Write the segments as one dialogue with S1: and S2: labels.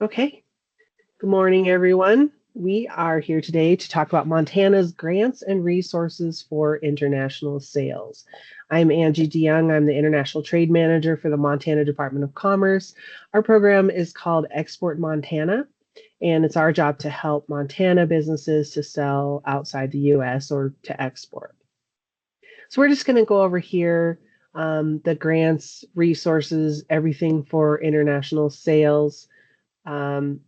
S1: Okay. Good morning, everyone. We are here today to talk about Montana's grants and resources for international sales. I'm Angie DeYoung. I'm the International Trade Manager for the Montana Department of Commerce. Our program is called Export Montana, and it's our job to help Montana businesses to sell outside the US or to export. So we're just going to go over here the grants, resources, everything for international sales. Um,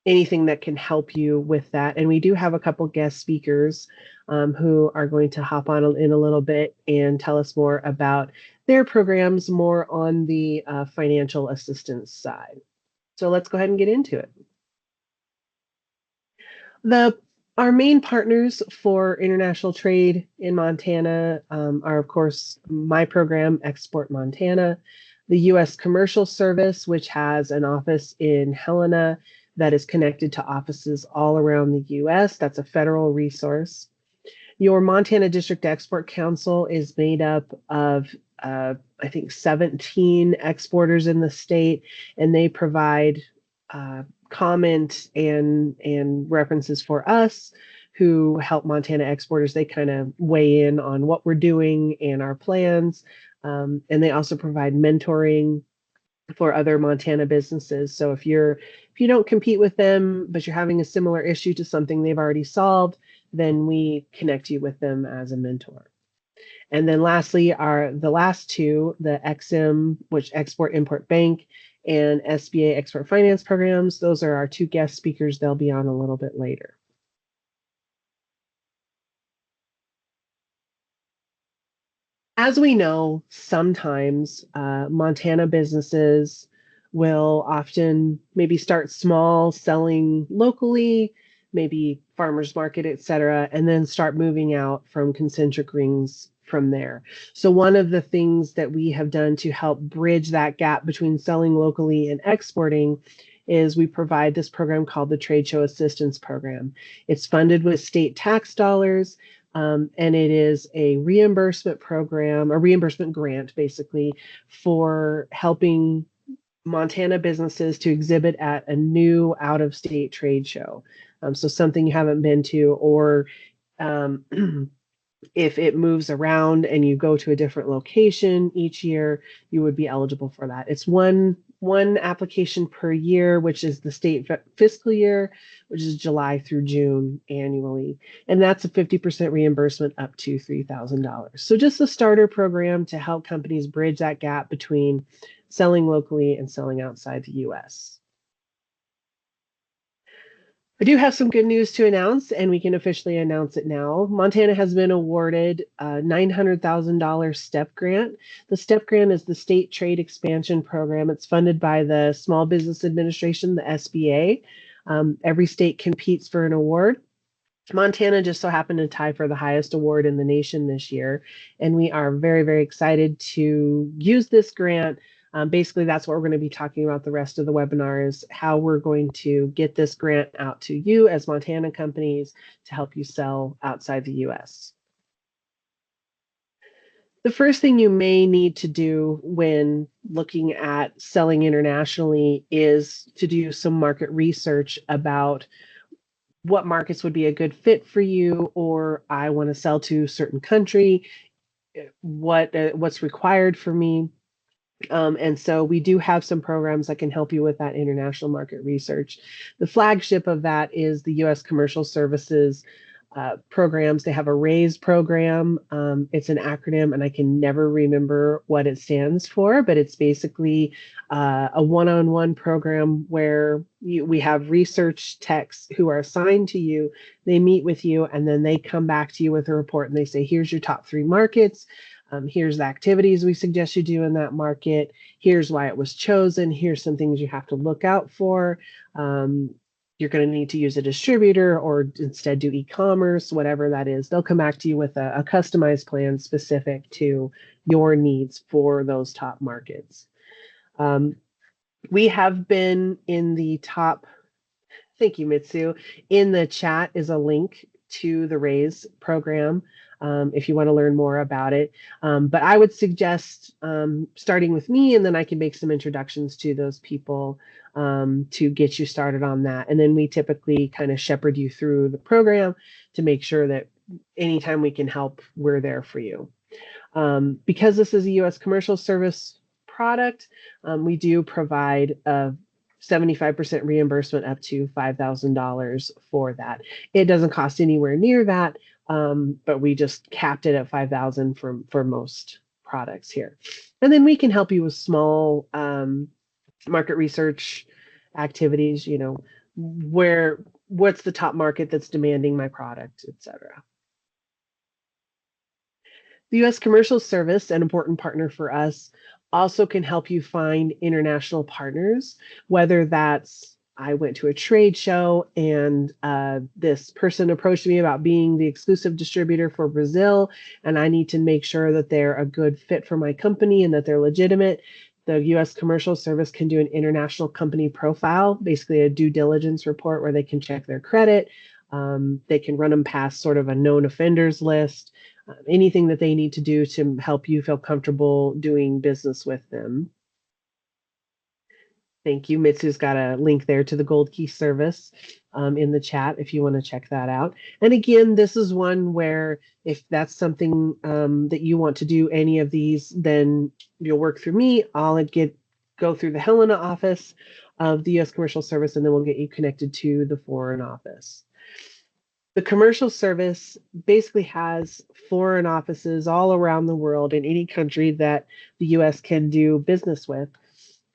S1: Anything that can help you with that. And we do have a couple guest speakers who are going to hop on in a little bit and tell us more about their programs, more on the financial assistance side. So let's go ahead and get into it. The Our main partners for international trade in Montana are, of course, my program, Export Montana, the U.S. Commercial Service, which has an office in Helena that is connected to offices all around the U.S. That's a federal resource. Your Montana District Export Council is made up of, I think, 17 exporters in the state, and they provide comment and references for us who help Montana exporters. They kind of weigh in on what we're doing and our plans. And they also provide mentoring for other Montana businesses. So if you don't compete with them, but you're having a similar issue to something they've already solved, then we connect you with them as a mentor. And then lastly are the last two, the EXIM, which Export Import Bank, and SBA Export Finance programs. Those are our two guest speakers. They'll be on a little bit later. As we know, sometimes Montana businesses will often maybe start small, selling locally, maybe farmers market, et cetera, and then start moving out from concentric rings from there. So one of the things that we have done to help bridge that gap between selling locally and exporting is we provide this program called the Trade Show Assistance Program. It's funded with state tax dollars. And it is a reimbursement program, a reimbursement grant, basically, for helping Montana businesses to exhibit at a new out of state trade show. So, something you haven't been to, or um, if it moves around and you go to a different location each year, you would be eligible for that. It's one application per year, which is the state fiscal year, which is July through June annually. And that's a 50% reimbursement up to $3,000. So just a starter program to help companies bridge that gap between selling locally and selling outside the US. I do have some good news to announce, and we can officially announce it now. Montana has been awarded a $900,000 STEP grant. The STEP grant is the State Trade Expansion Program. It's funded by the Small Business Administration, the SBA. Every state competes for an award. Montana just so happened to tie for the highest award in the nation this year, and we are very, very excited to use this grant. Basically, that's what we're going to be talking about the rest of the webinar is how we're going to get this grant out to you as Montana companies to help you sell outside the US. The first thing you may need to do when looking at selling internationally is to do some market research about what markets would be a good fit for you, or I want to sell to a certain country, what's required for me. And so we do have some programs that can help you with that international market research. The flagship of that is the U.S. Commercial Services programs. They have a RAISE program. It's an acronym, and I can never remember what it stands for, but it's basically a one-on-one program where we have research techs who are assigned to you. They meet with you, and then they come back to you with a report, and they say, here's your top 3 markets. Here's the activities we suggest you do in that market. Here's why it was chosen. Here's some things you have to look out for. You're going to need to use a distributor or instead do e-commerce, whatever that is. They'll come back to you with a customized plan specific to your needs for those top markets. We have been in the top, thank you, Mitsu. In the chat is a link to the RAISE program. if you want to learn more about it. But I would suggest starting with me, and then I can make some introductions to those people to get you started on that. And then we typically kind of shepherd you through the program to make sure that anytime we can help, we're there for you. Because this is a U.S. commercial service product, we do provide a 75% reimbursement up to $5,000 for that. It doesn't cost anywhere near that, but we just capped it at $5,000 for most products here. And then we can help you with small market research activities, what's the top market that's demanding my product, et cetera. The U.S. Commercial Service, an important partner for us, also can help you find international partners, whether that's I went to a trade show and this person approached me about being the exclusive distributor for Brazil, and I need to make sure that they're a good fit for my company and that they're legitimate. The U.S. Commercial Service can do an international company profile, basically a due diligence report where they can check their credit. They can run them past sort of a known offenders list. Anything that they need to do to help you feel comfortable doing business with them. Thank you. Mitsu's got a link there to the Gold Key service in the chat if you want to check that out. And again, this is one where if that's something that you want to do any of these, then you'll work through me. I'll go through the Helena office of the U.S. Commercial Service, and then we'll get you connected to the foreign office. The commercial service basically has foreign offices all around the world in any country that the U.S. can do business with.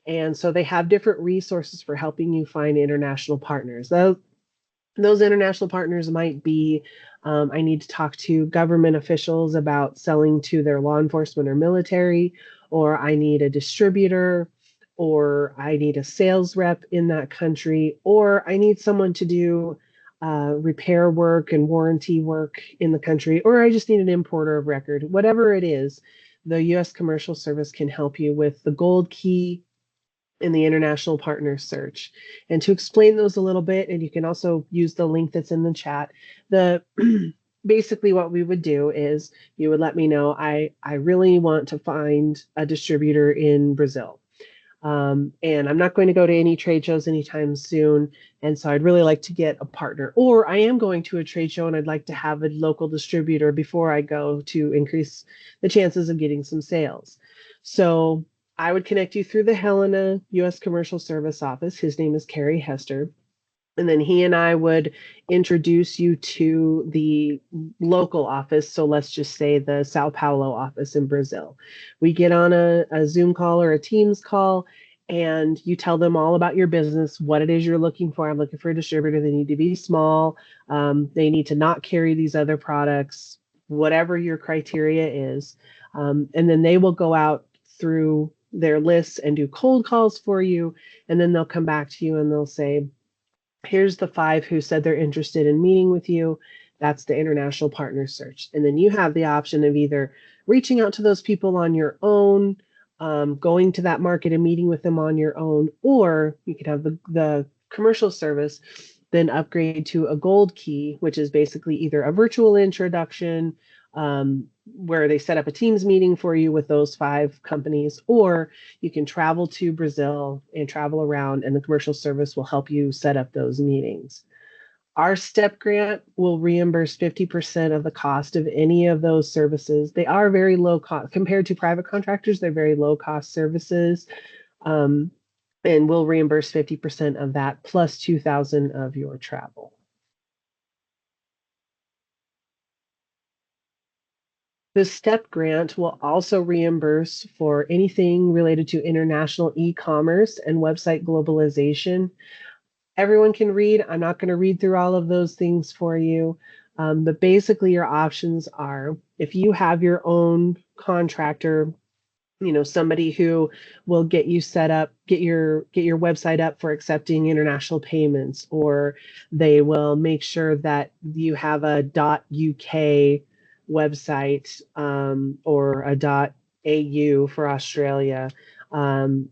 S1: And so they have different resources for helping you find international partners. Those international partners might be, I need to talk to government officials about selling to their law enforcement or military, or I need a distributor, or I need a sales rep in that country, or I need someone to do repair work and warranty work in the country, or I just need an importer of record. Whatever it is, the U.S. Commercial Service can help you with the Gold Key and the International Partner Search. And to explain those a little bit, and you can also use the link that's in the chat, basically what we would do is you would let me know, I really want to find a distributor in Brazil. And I'm not going to go to any trade shows anytime soon. And so I'd really like to get a partner. Or I am going to a trade show and I'd like to have a local distributor before I go to increase the chances of getting some sales. So I would connect you through the Helena U.S. Commercial Service office. His name is Kerry Hester. And then he and I would introduce you to the local office. So let's just say the Sao Paulo office in Brazil. We get on a Zoom call or a Teams call, and you tell them all about your business, what it is you're looking for. I'm looking for a distributor. They need to be small. They need to not carry these other products, whatever your criteria is. And then they will go out through their lists and do cold calls for you. And then they'll come back to you and they'll say, here's the 5 who said they're interested in meeting with you. That's the International Partner Search. And then you have the option of either reaching out to those people on your own, going to that market and meeting with them on your own, or you could have the commercial service then upgrade to a Gold Key, which is basically either a virtual introduction, where they set up a Teams meeting for you with those 5 companies, or you can travel to Brazil and travel around, and the commercial service will help you set up those meetings. Our STEP grant will reimburse 50% of the cost of any of those services. They are very low cost compared to private contractors. They're very low cost services, and we'll reimburse 50% of that plus $2,000 of your travel. The STEP grant will also reimburse for anything related to international e-commerce and website globalization. Everyone can read. I'm not going to read through all of those things for you, but basically your options are, if you have your own contractor, somebody who will get you set up, get your website up for accepting international payments, or they will make sure that you have a .uk website, or a .au for Australia, and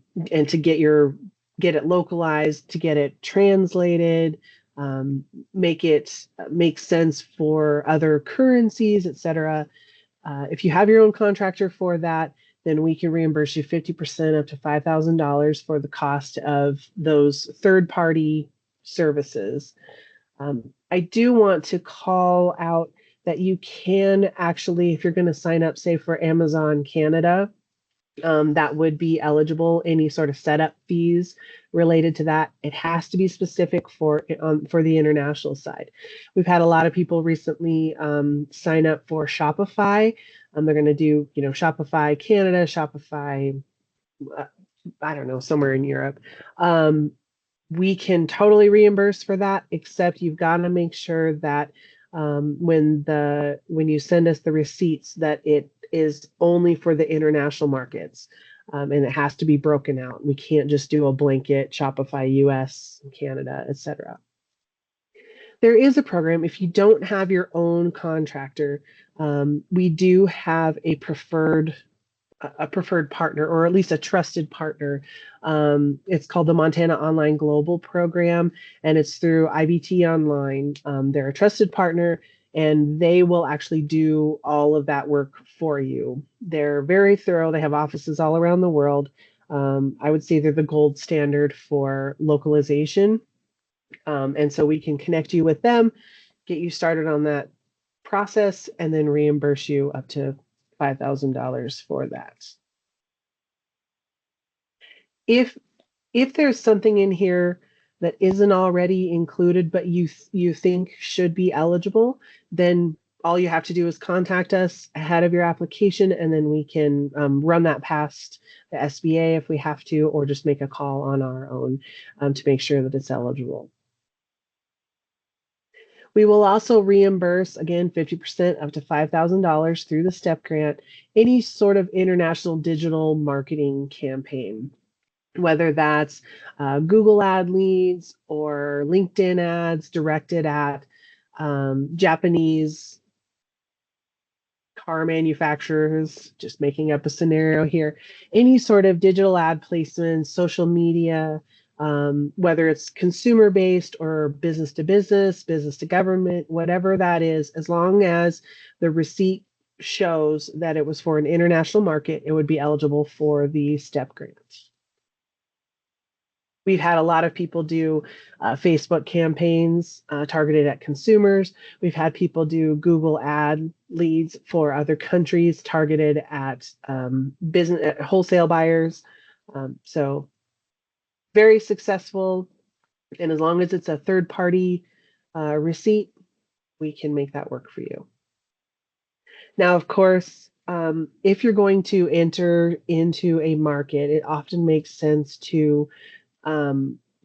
S1: to get it localized, to get it translated, um, make it make sense for other currencies, etc. If you have your own contractor for that, then we can reimburse you 50% up to $5,000 for the cost of those third party services. I do want to call out that you can actually, if you're going to sign up, say for Amazon Canada, that would be eligible. Any sort of setup fees related to that, it has to be specific for the international side. We've had a lot of people recently sign up for Shopify. They're going to do, Shopify Canada, Shopify, uh, I don't know, somewhere in Europe. Um, we can totally reimburse for that, except you've got to make sure that when you send us the receipts, that it is only for the international markets, and it has to be broken out. We can't just do a blanket Shopify US, Canada, etc. There is a program if you don't have your own contractor. We do have a preferred partner, or at least a trusted partner. It's called the Montana Online Global Program, and it's through IBT Online. They're a trusted partner, and they will actually do all of that work for you. They're very thorough. They have offices all around the world. I would say they're the gold standard for localization. And so we can connect you with them, get you started on that process, and then reimburse you up to $5,000 for that. If there's something in here that isn't already included, but you think should be eligible, then all you have to do is contact us ahead of your application, and then we can run that past the SBA if we have to, or just make a call on our own to make sure that it's eligible. We will also reimburse, again, 50% up to $5,000 through the STEP grant, any sort of international digital marketing campaign, whether that's Google ad leads or LinkedIn ads directed at Japanese car manufacturers, just making up a scenario here, any sort of digital ad placements, social media, whether it's consumer based or business to government, whatever that is, as long as the receipt shows that it was for an international market, it would be eligible for the STEP grant. We've had a lot of people do Facebook campaigns targeted at consumers. We've had people do Google ad leads for other countries targeted at business at wholesale buyers. So very successful. And as long as it's a third party receipt, we can make that work for you. Now, of course, if you're going to enter into a market, it often makes sense to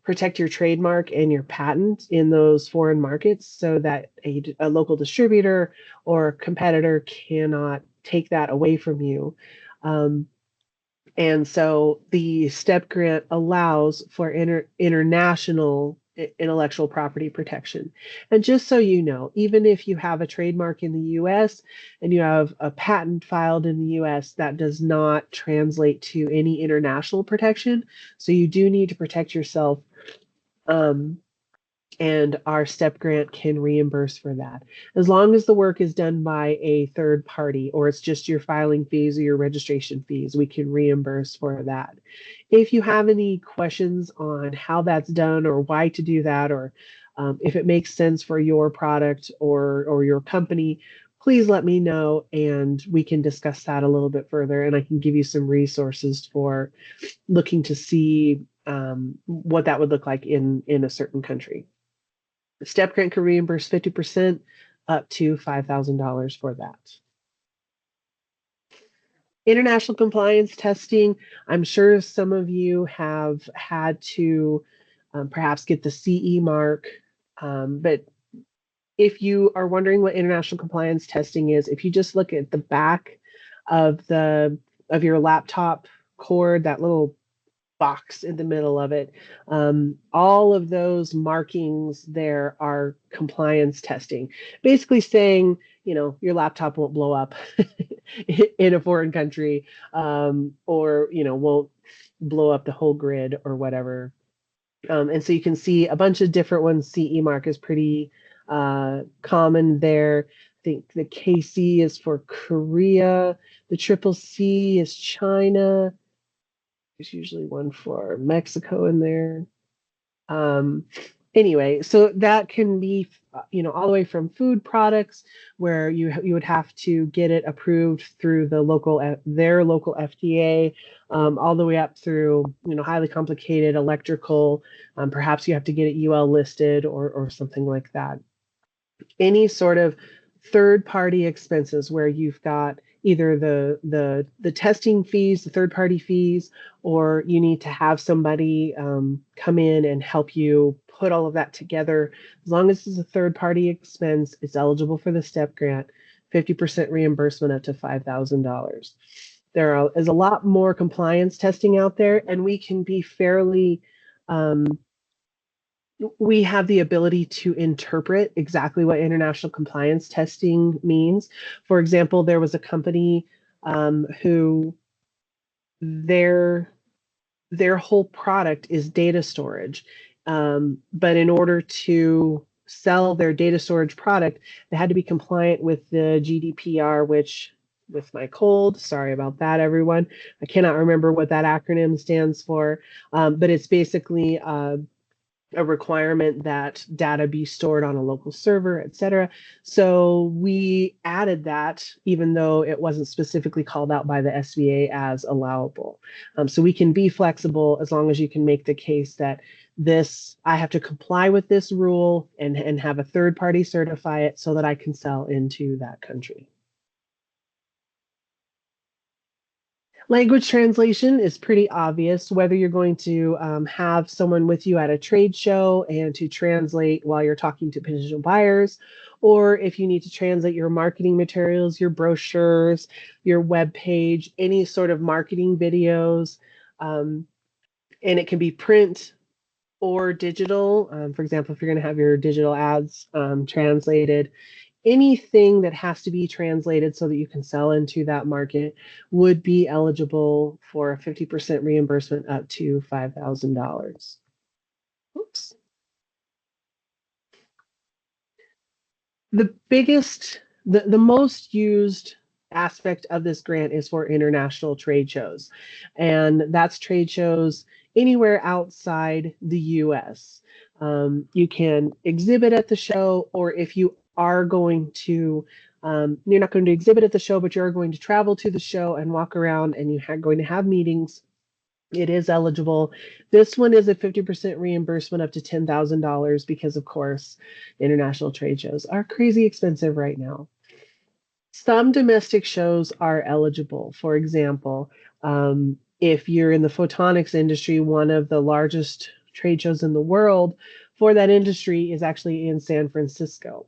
S1: protect your trademark and your patent in those foreign markets so that a local distributor or competitor cannot take that away from you. And so the STEP grant allows for international intellectual property protection. And just so you know, even if you have a trademark in the US and you have a patent filed in the US, that does not translate to any international protection. So you do need to protect yourself. And our STEP grant can reimburse for that. As long as the work is done by a third party, or it's just your filing fees or your registration fees, we can reimburse for that. If you have any questions on how that's done or why to do that, or if it makes sense for your product or your company, please let me know and we can discuss that a little bit further, and I can give you some resources for looking to see what that would look like in a certain country. The STEP grant can reimburse 50% up to $5,000 for that. International compliance testing. I'm sure some of you have had to perhaps get the CE mark, but if you are wondering what international compliance testing is, if you just look at the back of your laptop cord, that little box in the middle of it. All of those markings there are compliance testing, basically saying, your laptop won't blow up in a foreign country, or, won't blow up the whole grid or whatever And so you can see a bunch of different ones. CE mark is pretty common there. I think the KC is for Korea. The triple C is China. There's usually one for Mexico in there. Um, anyway, so that can be, all the way from food products where you would have to get it approved through their local FDA, all the way up through, highly complicated electrical. Perhaps you have to get it UL listed or something like that. Any sort of third party expenses where you've got either the testing fees, the third party fees, or you need to have somebody come in and help you put all of that together. As long as it's a third party expense, it's eligible for the STEP grant, 50% reimbursement up to $5,000. Is a lot more compliance testing out there, and we have the ability to interpret exactly what international compliance testing means. For example, there was a company who their their whole product is data storage, but in order to sell their data storage product, they had to be compliant with the GDPR, which with my cold, sorry about that, everyone. I cannot remember what that acronym stands for, but it's basically a requirement that data be stored on a local server, et cetera. So we added that, even though it wasn't specifically called out by the SBA as allowable. So we can be flexible as long as you can make the case that I have to comply with this rule and have a third party certify it so that I can sell into that country. Language translation is pretty obvious, whether you're going to have someone with you at a trade show and to translate while you're talking to potential buyers, or if you need to translate your marketing materials, your brochures, your web page, any sort of marketing videos. And it can be print or digital. For example, if you're going to have your digital ads translated, anything that has to be translated so that you can sell into that market would be eligible for a 50% reimbursement up to $5,000. Oops. The most used aspect of this grant is for international trade shows, and that's trade shows anywhere outside the US. You can exhibit at the show, or if you are going to, you're not going to exhibit at the show, but you're going to travel to the show and walk around, and you're going to have meetings, it is eligible. This one is a 50% reimbursement up to $10,000 because, of course, international trade shows are crazy expensive right now. Some domestic shows are eligible. For example, if you're in the photonics industry, one of the largest trade shows in the world for that industry is actually in San Francisco.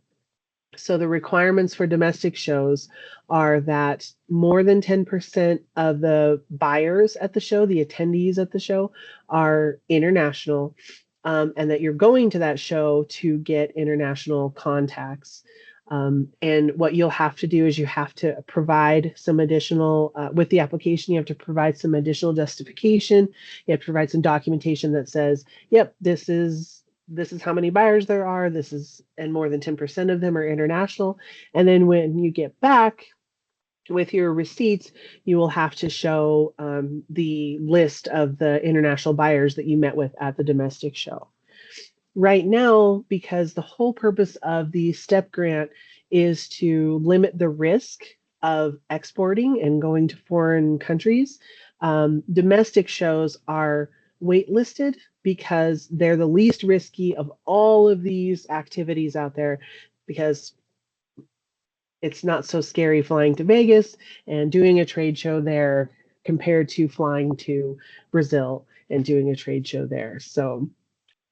S1: So the requirements for domestic shows are that more than 10% of the buyers at the show, the attendees at the show, are international, and that you're going to that show to get international contacts. And what you'll have to do is you have to provide some additional, with the application, you have to provide some additional justification. You have to provide some documentation that says, yep, this is how many buyers there are, and more than 10% of them are international. And then when you get back with your receipts, you will have to show the list of the international buyers that you met with at the domestic show. Right now, because the whole purpose of the STEP grant is to limit the risk of exporting and going to foreign countries, domestic shows are waitlisted because they're the least risky of all of these activities out there, because it's not so scary flying to Vegas and doing a trade show there compared to flying to Brazil and doing a trade show there. So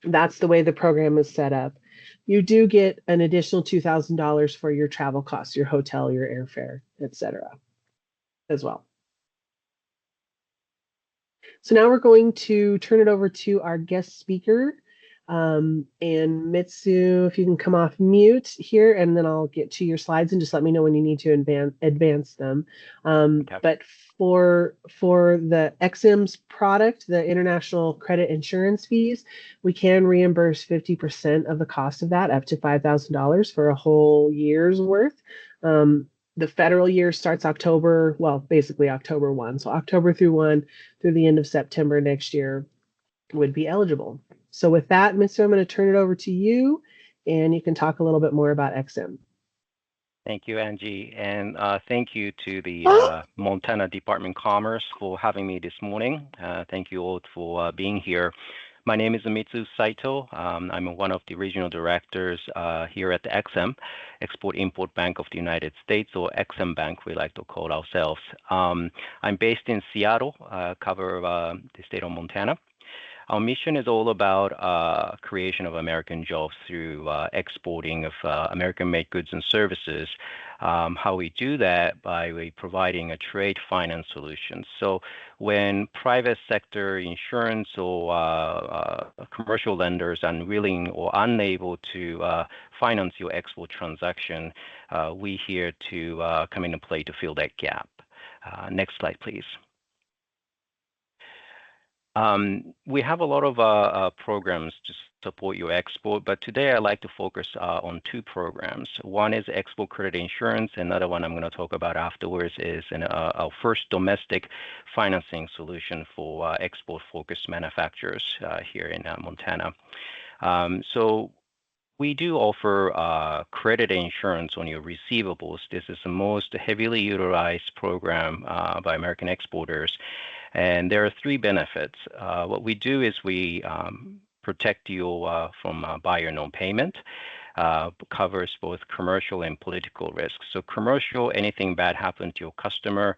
S1: that's the way the program is set up. You do get an additional $2,000 for your travel costs, your hotel, your airfare, etc. as well. So now we're going to turn it over to our guest speaker, And Mitsu, if you can come off mute here, and then I'll get to your slides and just let me know when you need to advance them.
S2: Okay.
S1: But for the EXIM's product, the international credit insurance fees, we can reimburse 50% of the cost of that, up to $5,000 for a whole year's worth. The federal year starts October, well, basically October 1. So October through 1 through the end of September next year would be eligible. So with that, Mr. I'm going to turn it over to you, and you can talk a little bit more about EXIM.
S2: Thank you, Angie, and thank you to the Montana Department of Commerce for having me this morning. Thank you all for being here. My name is Mitsu Saito. I'm one of the regional directors here at the EXIM, Export-Import Bank of the United States, or EXIM Bank, we like to call ourselves. I'm based in Seattle, cover the state of Montana. Our mission is all about creation of American jobs through exporting of American-made goods and services. How we do that by providing a trade finance solution. So when private sector insurance or commercial lenders are unwilling or unable to finance your export transaction, we here to come into play to fill that gap. Next slide, please. We have a lot of programs to support your export, but today I'd like to focus on two programs. One is export credit insurance. Another one I'm going to talk about afterwards is our first domestic financing solution for export-focused manufacturers here in Montana. So we do offer credit insurance on your receivables. This is the most heavily utilized program by American exporters. And there are three benefits. What we do is we protect you from buyer non-payment, covers both commercial and political risks. So commercial, anything bad happened to your customer,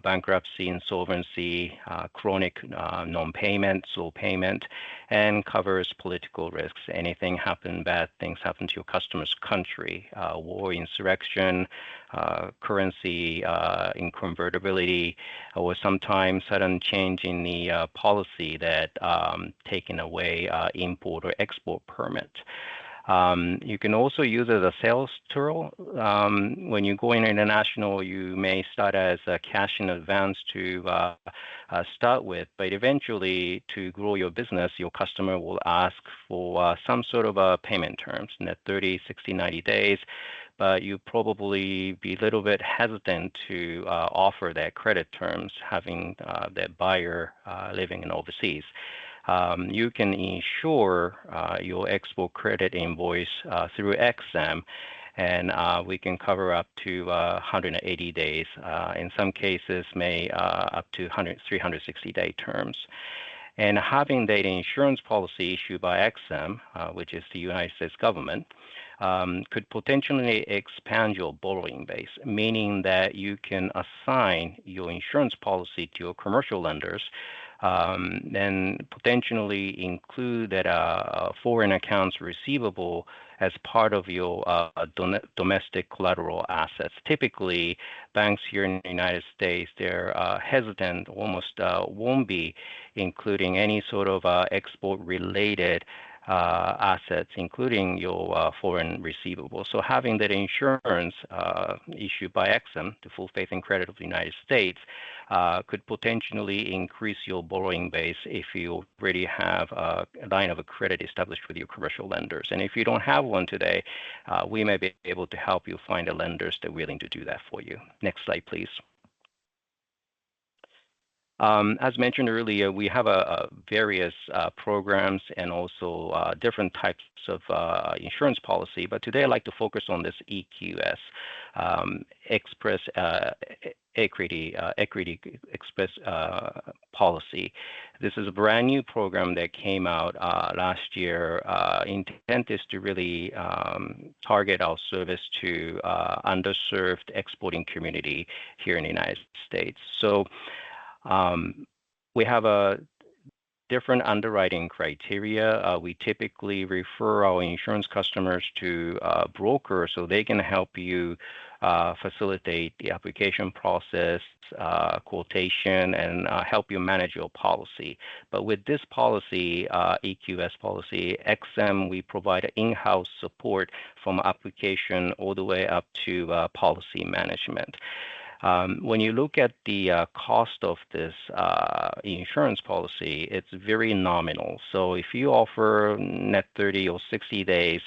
S2: bankruptcy, insolvency, chronic non-payment, sole payment, and covers political risks. Anything happen, bad things happen to your customer's country, war, insurrection, currency inconvertibility, or sometimes sudden change in the policy that taking away import or export permit. You can also use it as a sales tool. When you go international, you may start as a cash in advance to start with, but eventually to grow your business, your customer will ask for some sort of payment terms, 30, 60, 90 days, but you probably be a little bit hesitant to offer that credit terms, having that buyer living in overseas. You can insure your export credit invoice through EXIM, and we can cover up to 180 days. In some cases, may up to 360-day terms. And having that insurance policy issued by EXIM, which is the United States government, could potentially expand your borrowing base, meaning that you can assign your insurance policy to your commercial lenders, and potentially include that foreign accounts receivable as part of your domestic collateral assets. Typically, banks here in the United States, they're hesitant, almost won't be including any sort of export-related assets, including your foreign receivables. So having that insurance issued by EXIM, the full faith and credit of the United States, could potentially increase your borrowing base if you already have a line of credit established with your commercial lenders. And if you don't have one today, we may be able to help you find the lenders that are willing to do that for you. Next slide, please. As mentioned earlier, we have various programs and also different types of insurance policy, but today I'd like to focus on this EQS, Express Equity Express policy. This is a brand new program that came out last year. Intent is to really target our service to underserved exporting community here in the United States. So we have different underwriting criteria. We typically refer our insurance customers to brokers so they can help you facilitate the application process, quotation, and help you manage your policy. But with this policy, EQS policy, XM, we provide in-house support from application all the way up to policy management. When you look at the cost of this insurance policy, it's very nominal. So if you offer net 30 or 60 days,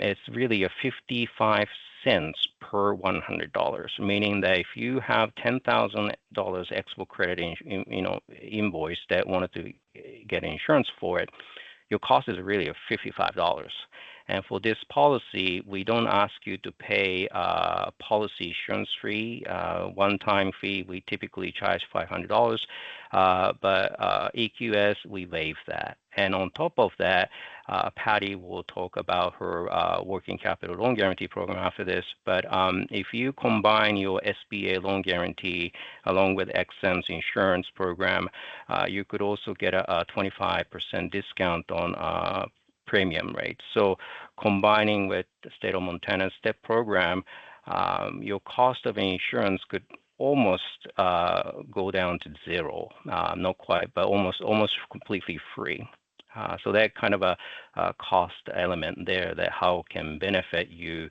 S2: it's really a 55 cents per $100, meaning that if you have $10,000 export credit invoice that wanted to get insurance for it, your cost is really $55. And for this policy, we don't ask you to pay policy insurance fee, one-time fee. We typically charge $500, but EQS, we waive that. And on top of that, Patty will talk about her working capital loan guarantee program after this. But if you combine your SBA loan guarantee along with XM's insurance program, you could also get a 25% discount on premium rate. So combining with the state of Montana's STEP program, your cost of insurance could almost go down to zero. Not quite, but almost completely free. So that kind of a cost element there that how can benefit you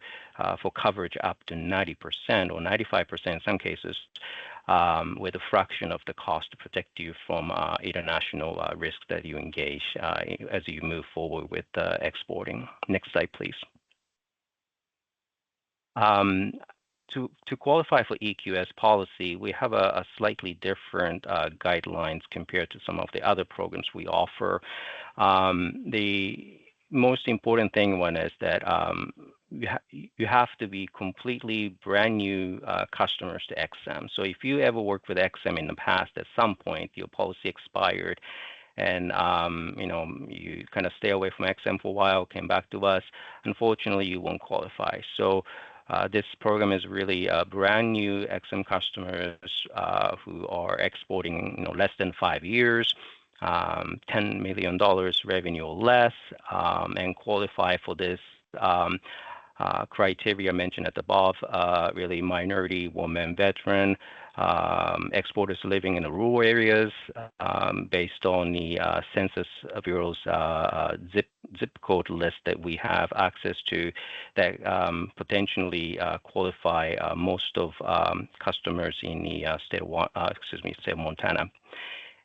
S2: for coverage up to 90% or 95% in some cases, with a fraction of the cost to protect you from international risk that you engage as you move forward with exporting. Next slide, please. To qualify for EQS policy, we have a slightly different guidelines compared to some of the other programs we offer. The most important thing one is that you have to be completely brand new customers to XM. So if you ever worked with XM in the past, at some point your policy expired, and you kind of stay away from XM for a while, came back to us, unfortunately you won't qualify. So this program is really brand new XM customers who are exporting less than 5 years, $10 million revenue or less, and qualify for this criteria mentioned at the above, really minority, woman, veteran, exporters living in the rural areas, based on the Census Bureau's zip code list that we have access to, that potentially qualify most of customers in the state of Montana.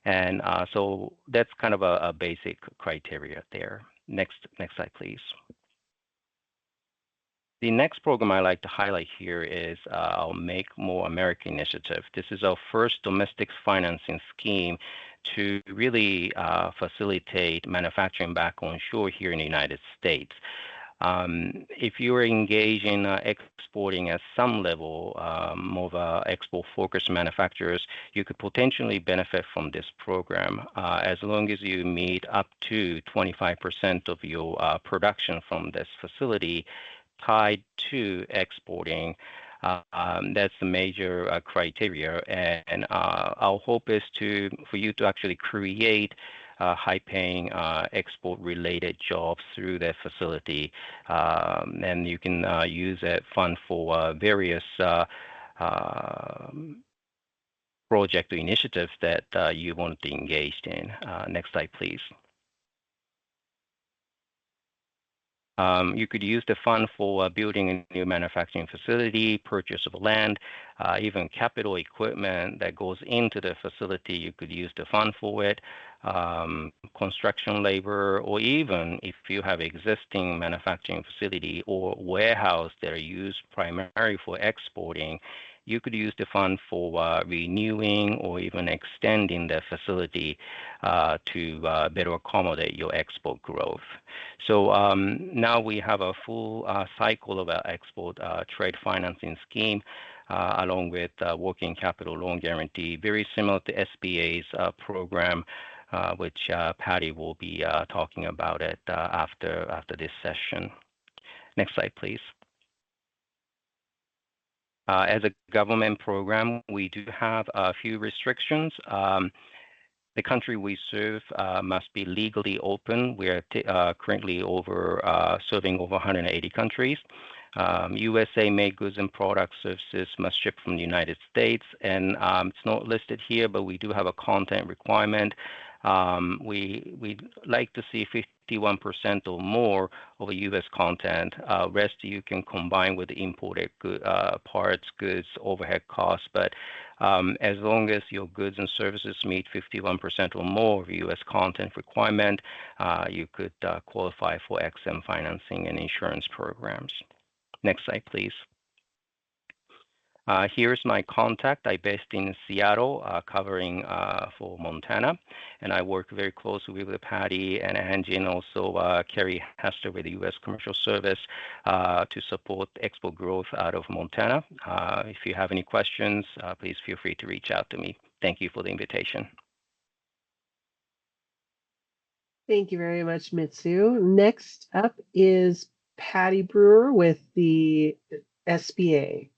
S2: And so that's kind of a basic criteria there. Next slide, please. The next program I like to highlight here is our Make More America initiative. This is our first domestic financing scheme to really facilitate manufacturing back on shore here in the United States. If you are engaged in exporting at some level, more of export-focused manufacturers, you could potentially benefit from this program as long as you meet up to 25% of your production from this facility tied to exporting. That's the major criteria, and our hope is for you to actually create high-paying export-related jobs through that facility, and you can use that fund for various project or initiatives that you want to engage in. Next slide, please. You could use the fund for building a new manufacturing facility, purchase of land, even capital equipment that goes into the facility. You could use the fund for it, construction labor, or even if you have existing manufacturing facility or warehouse that are used primarily for exporting, you could use the fund for renewing or even extending the facility to better accommodate your export growth. So now we have a full cycle of our export trade financing scheme, along with working capital loan guarantee, very similar to SBA's program, which Patty will be talking about it after this session. Next slide, please. As a government program, we do have a few restrictions. The country we serve must be legally open. We are currently serving over 180 countries. USA-made goods and products services must ship from the United States, and it's not listed here, but we do have a content requirement. We'd like to see 51% or more of a U.S. content. Rest you can combine with the imported parts, goods, overhead costs, but as long as your goods and services meet 51% or more of U.S. content requirement, you could qualify for EXIM financing and insurance programs. Next slide, please. Here's my contact. I'm based in Seattle, covering for Montana, and I work very closely with Patty and Angie and also Carrie Hester with the U.S. Commercial Service to support export growth out of Montana. If you have any questions, please feel free to reach out to me. Thank you for the invitation.
S1: Thank you very much, Mitsu. Next up is Patty Brewer with the SBA.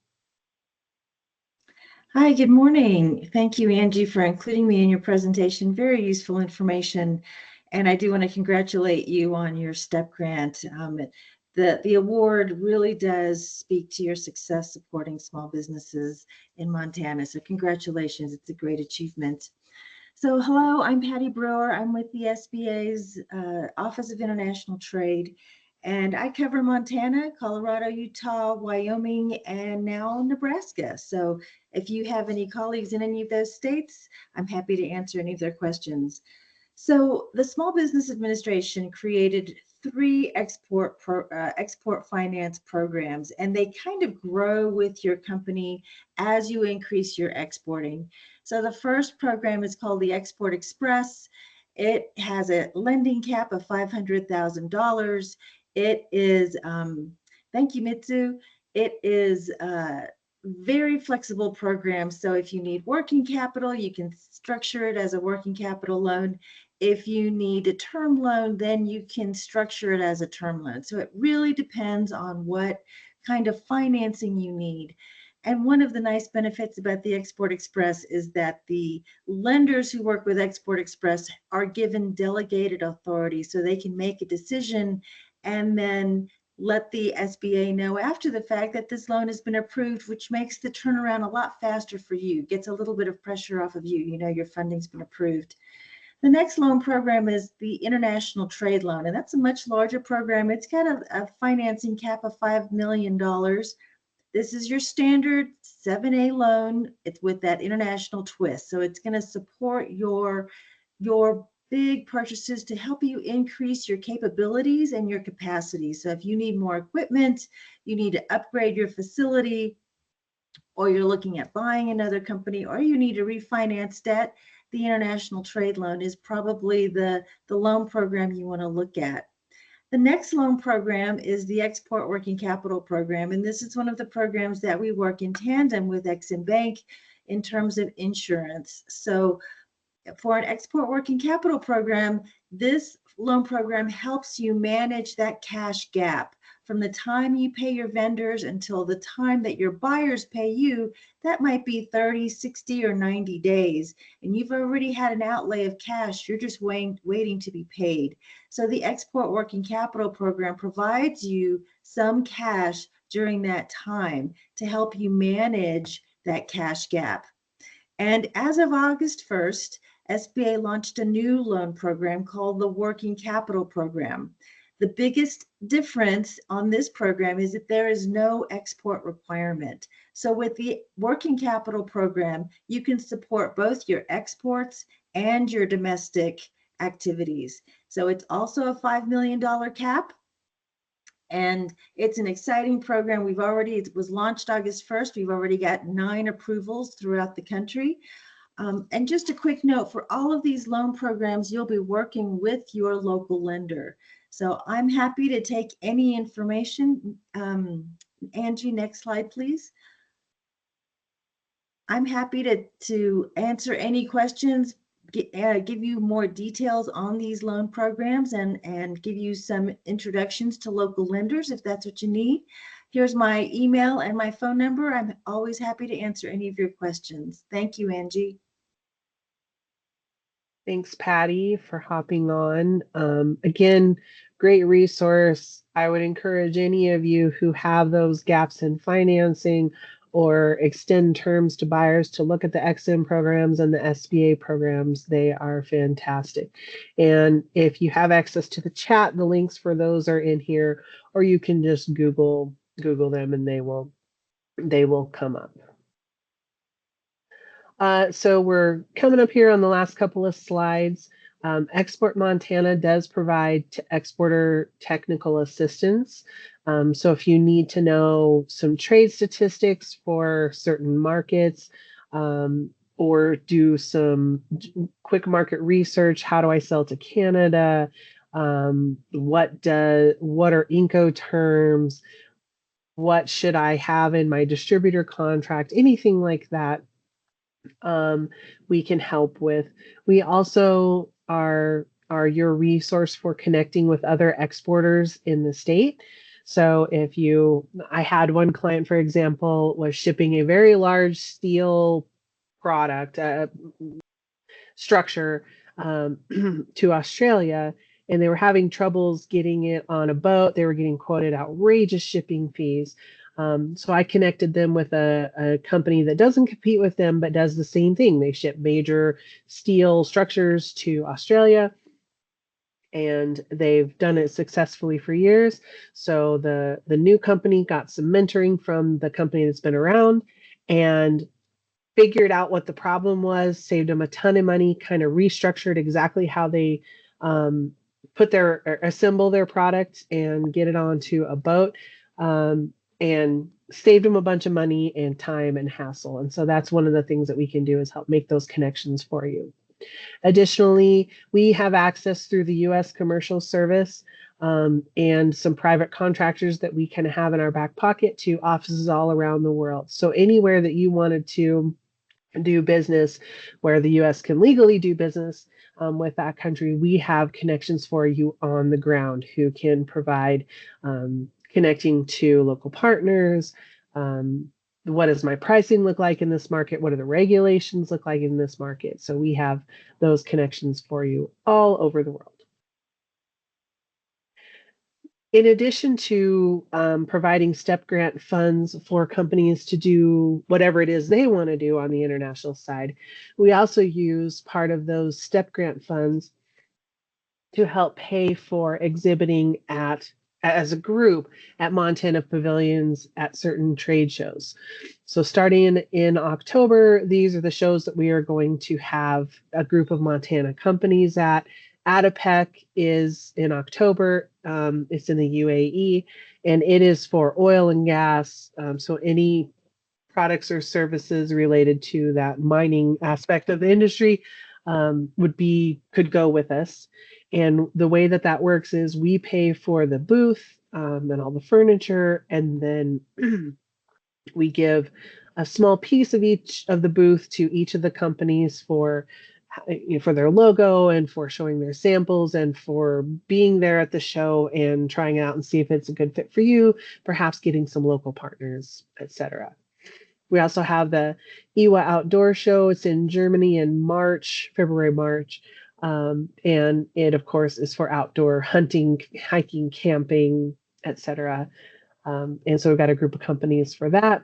S3: Hi, good morning. Thank you, Angie, for including me in your presentation. Very useful information. And I do want to congratulate you on your STEP grant. The award really does speak to your success supporting small businesses in Montana. So congratulations, it's a great achievement. So hello, I'm Patty Brewer. I'm with the SBA's Office of International Trade. And I cover Montana, Colorado, Utah, Wyoming, and now Nebraska. So if you have any colleagues in any of those states, I'm happy to answer any of their questions. So the Small Business Administration created 3 export finance programs, and they kind of grow with your company as you increase your exporting. So the first program is called the Export Express. It has a lending cap of $500,000. It is, thank you, Mitsu. It is a very flexible program. So if you need working capital, you can structure it as a working capital loan. If you need a term loan, then you can structure it as a term loan. So it really depends on what kind of financing you need. And one of the nice benefits about the Export Express is that the lenders who work with Export Express are given delegated authority, so they can make a decision and then let the SBA know after the fact that this loan has been approved, which makes the turnaround a lot faster for you, gets a little bit of pressure off of you. You know, your funding's been approved. The next loan program is the International Trade Loan, and that's a much larger program. It's got a financing cap of $5 million. This is your standard 7A loan. It's with that international twist. So it's going to support your big purchases to help you increase your capabilities and your capacity. So if you need more equipment, you need to upgrade your facility, or you're looking at buying another company, or you need to refinance debt, the International Trade Loan is probably the loan program you want to look at. The next loan program is the Export Working Capital Program, and this is one of the programs that we work in tandem with EXIM Bank in terms of insurance. So for an Export Working Capital Program, this loan program helps you manage that cash gap. From the time you pay your vendors until the time that your buyers pay you, that might be 30, 60, or 90 days. And you've already had an outlay of cash. You're just waiting to be paid. So the Export Working Capital Program provides you some cash during that time to help you manage that cash gap. And as of August 1st, SBA launched a new loan program called the Working Capital Program. The biggest difference on this program is that there is no export requirement. So with the Working Capital Program, you can support both your exports and your domestic activities. So it's also a $5 million cap. And it's an exciting program. It was launched August 1st. We've already got 9 approvals throughout the country. And just a quick note, for all of these loan programs, you'll be working with your local lender. So I'm happy to take any information. Angie, next slide, please. I'm happy to answer any questions, give you more details on these loan programs, and give you some introductions to local lenders if that's what you need. Here's my email and my phone number. I'm always happy to answer any of your questions. Thank you, Angie.
S1: Thanks, Patty, for hopping on. Again, great resource. I would encourage any of you who have those gaps in financing or extend terms to buyers to look at the EXIM programs and the SBA programs. They are fantastic. And if you have access to the chat, the links for those are in here, or you can just Google them and they will come up. So we're coming up here on the last couple of slides. Export Montana does provide exporter technical assistance. So if you need to know some trade statistics for certain markets, or do some quick market research, how do I sell to Canada? What are Incoterms? What should I have in my distributor contract? Anything like that, we can help with. We also are your resource for connecting with other exporters in the state. So I had one client, for example, was shipping a very large steel product, structure, to Australia, and they were having troubles getting it on a boat. They were getting quoted outrageous shipping fees. So I connected them with a company that doesn't compete with them, but does the same thing. They ship major steel structures to Australia, and they've done it successfully for years. So the new company got some mentoring from the company that's been around and figured out what the problem was, saved them a ton of money, kind of restructured exactly how they assemble their product and get it onto a boat, and saved them a bunch of money and time and hassle. And so that's one of the things that we can do is help make those connections for you. Additionally, we have access through the U.S. Commercial Service, and some private contractors that we kind of have in our back pocket to offices all around the world. So anywhere that you wanted to do business where the U.S. can legally do business with that country, we have connections for you on the ground who can provide connecting to local partners. What does my pricing look like in this market? What do the regulations look like in this market? So we have those connections for you all over the world. In addition to providing STEP grant funds for companies to do whatever it is they want to do on the international side, we also use part of those STEP grant funds to help pay for exhibiting as a group at Montana pavilions at certain trade shows. So starting in October, these are the shows that we are going to have a group of Montana companies at. ADIPEC is in October. It's in the UAE, and it is for oil and gas. So any products or services related to that mining aspect of the industry could go with us. And the way that works is we pay for the booth and all the furniture, and then we give a small piece of each of the booth to each of the companies for their logo and for showing their samples and for being there at the show and trying out and see if it's a good fit for you, perhaps getting some local partners, etc. We also have the EWA Outdoor Show. It's in Germany in February, March. And it, of course, is for outdoor hunting, hiking, camping, etc. And so we've got a group of companies for that.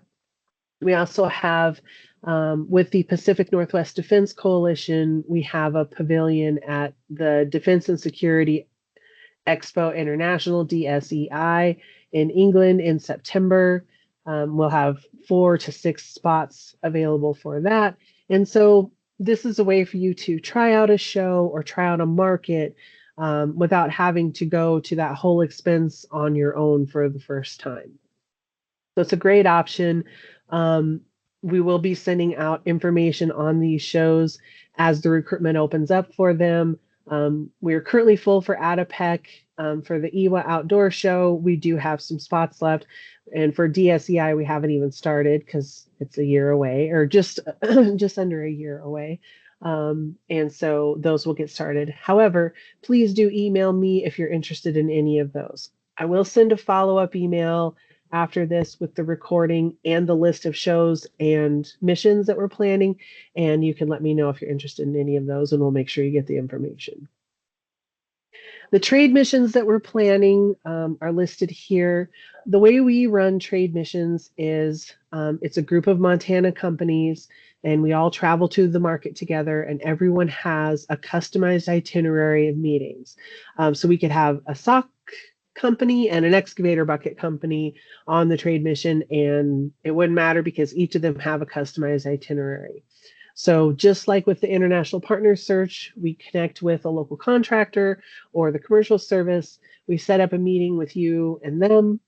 S1: We also have, with the Pacific Northwest Defense Coalition, we have a pavilion at the Defense and Security Expo International, DSEI, in England in September. We'll have 4 to 6 spots available for that. And so this is a way for you to try out a show or try out a market without having to go to that whole expense on your own for the first time. So it's a great option. We will be sending out information on these shows as the recruitment opens up for them. We are currently full for ADIPEC. For the EWA Outdoor Show, we do have some spots left. And for DSEI, we haven't even started because it's a year away, or just under a year away. And so those will get started. However, please do email me if you're interested in any of those. I will send a follow-up email after this with the recording and the list of shows and missions that we're planning. And you can let me know if you're interested in any of those, and we'll make sure you get the information. The trade missions that we're planning are listed here. The way we run trade missions is it's a group of Montana companies, and we all travel to the market together, and everyone has a customized itinerary of meetings. So we could have a sock company and an excavator bucket company on the trade mission, and it wouldn't matter because each of them have a customized itinerary. So just like with the international partner search, we connect with a local contractor or the commercial service. We set up a meeting with you and them,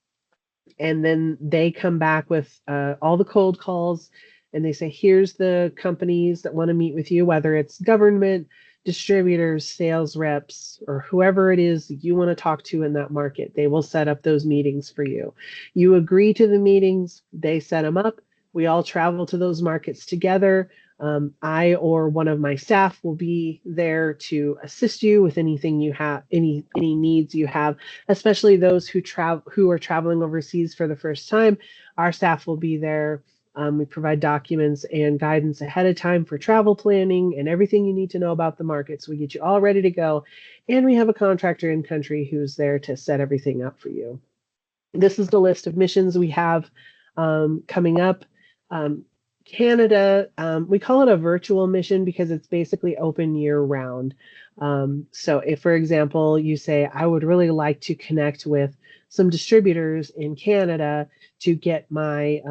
S1: and then they come back with all the cold calls, and they say, here's the companies that want to meet with you, whether it's government, distributors, sales reps, or whoever it is that you want to talk to in that market. They will set up those meetings for you. You agree to the meetings, they set them up. We all travel to those markets together. I or one of my staff will be there to assist you with anything you have, any needs you have, especially those who are traveling overseas for the first time. Our staff will be there. We provide documents and guidance ahead of time for travel planning and everything you need to know about the markets. We get you all ready to go, and we have a contractor in country who's there to set everything up for you. This is the list of missions we have coming up. Canada, we call it a virtual mission because it's basically open year round. So if, for example, you say, I would really like to connect with some distributors in Canada to get my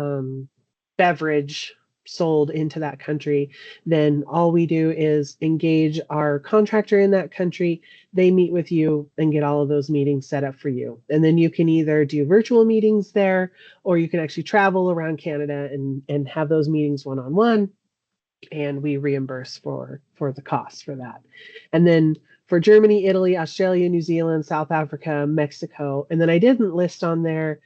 S1: beverage sold into that country, then all we do is engage our contractor in that country. They meet with you and get all of those meetings set up for you. And then you can either do virtual meetings there, or you can actually travel around Canada and have those meetings one-on-one, and we reimburse for the cost for that. And then for Germany, Italy, Australia, New Zealand, South Africa, Mexico, and then I didn't list on there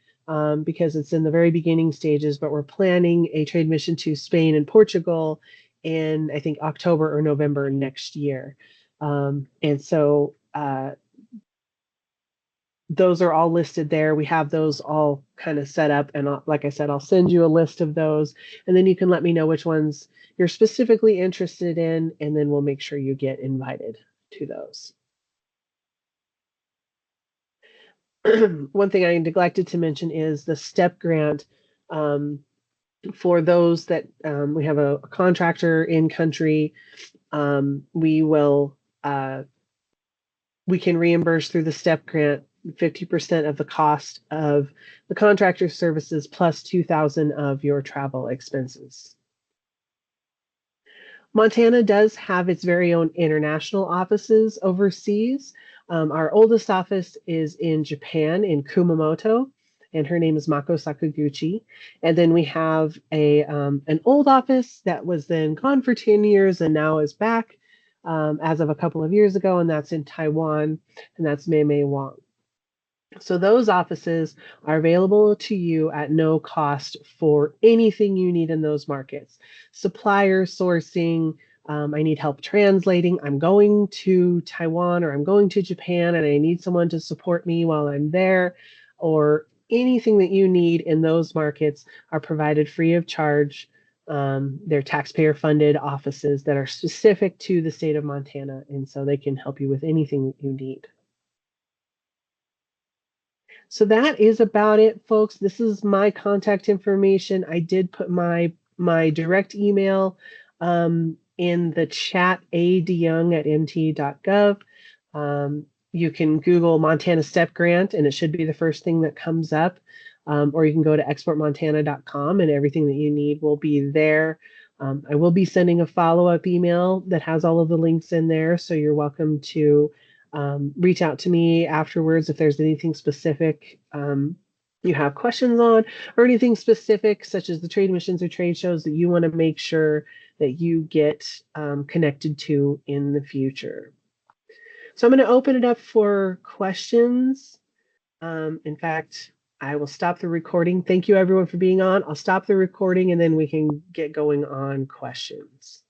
S1: because it's in the very beginning stages, but we're planning a trade mission to Spain and Portugal in, I think, October or November next year. And so those are all listed there. We have those all kind of set up. And like I said, I'll send you a list of those, and then you can let me know which ones you're specifically interested in, and then we'll make sure you get invited to those. One thing I neglected to mention is the STEP grant. For those that we have a contractor in country, we can reimburse through the STEP grant 50% of the cost of the contractor services plus $2,000 of your travel expenses. Montana does have its very own international offices overseas. Our oldest office is in Japan, in Kumamoto, and her name is Mako Sakaguchi. And then we have an old office that was then gone for 10 years and now is back as of a couple of years ago, and that's in Taiwan, and that's Mei Mei Wang. So those offices are available to you at no cost for anything you need in those markets. Supplier sourcing, I need help translating, I'm going to Taiwan or I'm going to Japan and I need someone to support me while I'm there, or anything that you need in those markets are provided free of charge. They're taxpayer funded offices that are specific to the state of Montana, and so they can help you with anything that you need. So that is about it, folks. This is my contact information. I did put my direct email in the chat, adeyoung@mt.gov. You can Google Montana STEP Grant, and it should be the first thing that comes up. Or you can go to exportmontana.com, and everything that you need will be there. I will be sending a follow-up email that has all of the links in there, so you're welcome to reach out to me afterwards if there's anything specific you have questions on, or anything specific such as the trade missions or trade shows that you want to make sure that you get connected to in the future. So I'm going to open it up for questions. In fact, I will stop the recording. Thank you everyone for being on. I'll stop the recording and then we can get going on questions.